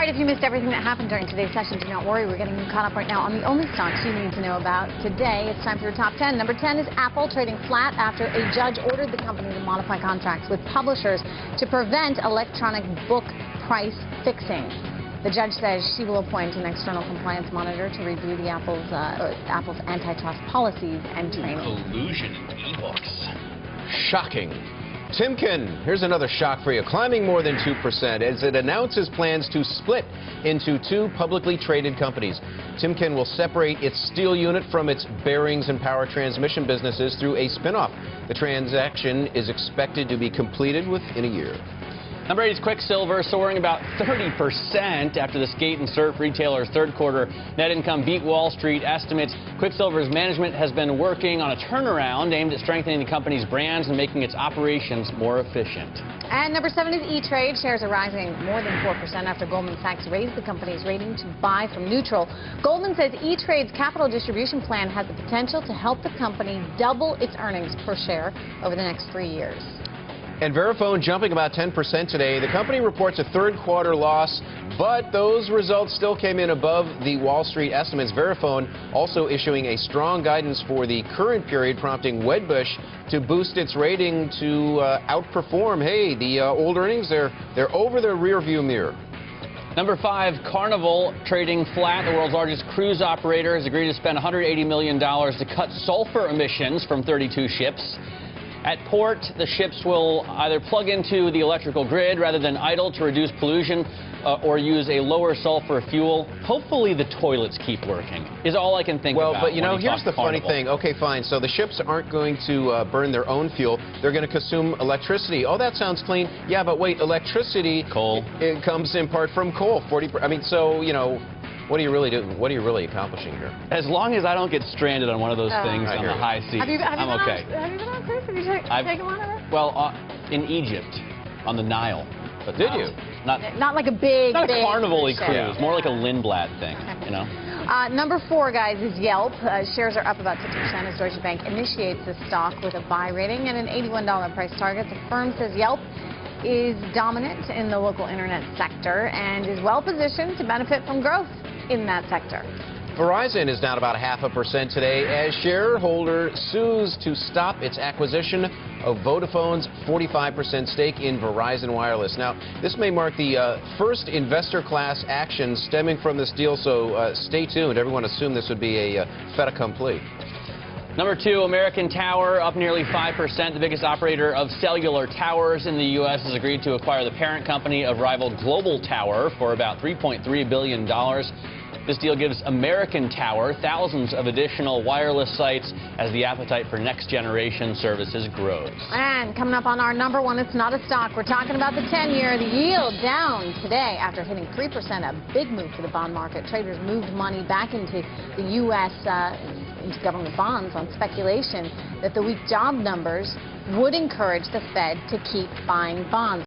right, if you missed everything that happened during today's session, do not worry. We're getting you caught up right now on the only stocks you need to know about today. It's time for your top 10. Number 10 is Apple, trading flat after a judge ordered the company to modify contracts with publishers to prevent electronic book price fixing. The judge says she will appoint an external compliance monitor to review the Apple's antitrust policies and training. Collusion in e-books. Shocking. Timken, here's another shock for you, climbing more than 2% as it announces plans to split into two publicly traded companies. Timken will separate its steel unit from its bearings and power transmission businesses through a spinoff. The transaction is expected to be completed within a year. Number 8 is Quiksilver, soaring about 30% after the skate and surf retailer's third quarter net income beat Wall Street estimates. Quiksilver's management has been working on a turnaround aimed at strengthening the company's brands and making its operations more efficient. And number 7 is E-Trade. Shares are rising more than 4% after Goldman Sachs raised the company's rating to buy from neutral. Goldman says E-Trade's capital distribution plan has the potential to help the company double its earnings per share over the next 3 years. And Verifone jumping about 10% today. The company reports a third quarter loss, but those results still came in above the Wall Street estimates. Verifone also issuing a strong guidance for the current period, prompting Wedbush to boost its rating to outperform. Hey, the old earnings, they're over the rearview mirror. Number 5, Carnival, trading flat. The world's largest cruise operator has agreed to spend $180 million to cut sulfur emissions from 32 ships. At port, the ships will either plug into the electrical grid rather than idle to reduce pollution or use a lower sulfur fuel. Hopefully the toilets keep working, is all I can think about. Well, but you know, here's the funny thing. Okay, fine. So the ships aren't going to burn their own fuel. They're going to consume electricity. Oh, that sounds clean. Yeah, but wait, electricity... Coal. It comes in part from coal. 40%. I mean, so, you know... What are you really doing? What are you really accomplishing here? As long as I don't get stranded on one of those things on the high seas, I'm okay. Have you been on cruise? Have you taken one ever? Well, in Egypt, on the Nile. But did you? Not like a big, not a Carnival-y cruise. Yeah. More like a Lindblad thing, you know? Number 4, guys, is Yelp. Shares are up about 50% as Deutsche Bank initiates the stock with a buy rating and an $81 price target. The firm says Yelp is dominant in the local internet sector and is well positioned to benefit from growth in that sector. Verizon is down about 0.5% today as shareholder sues to stop its acquisition of Vodafone's 45% stake in Verizon Wireless. Now, this may mark the first investor class action stemming from this deal, so stay tuned. Everyone assumed this would be a fait accompli. Number 2, American Tower, up nearly 5%. The biggest operator of cellular towers in the U.S. has agreed to acquire the parent company of rival Global Tower for about $3.3 billion. This deal gives American Tower thousands of additional wireless sites as the appetite for next-generation services grows. And coming up on our number 1, it's not a stock. We're talking about the 10-year. The yield down today after hitting 3%, a big move for the bond market. Traders moved money back into the U.S. Into government bonds on speculation that the weak job numbers would encourage the Fed to keep buying bonds.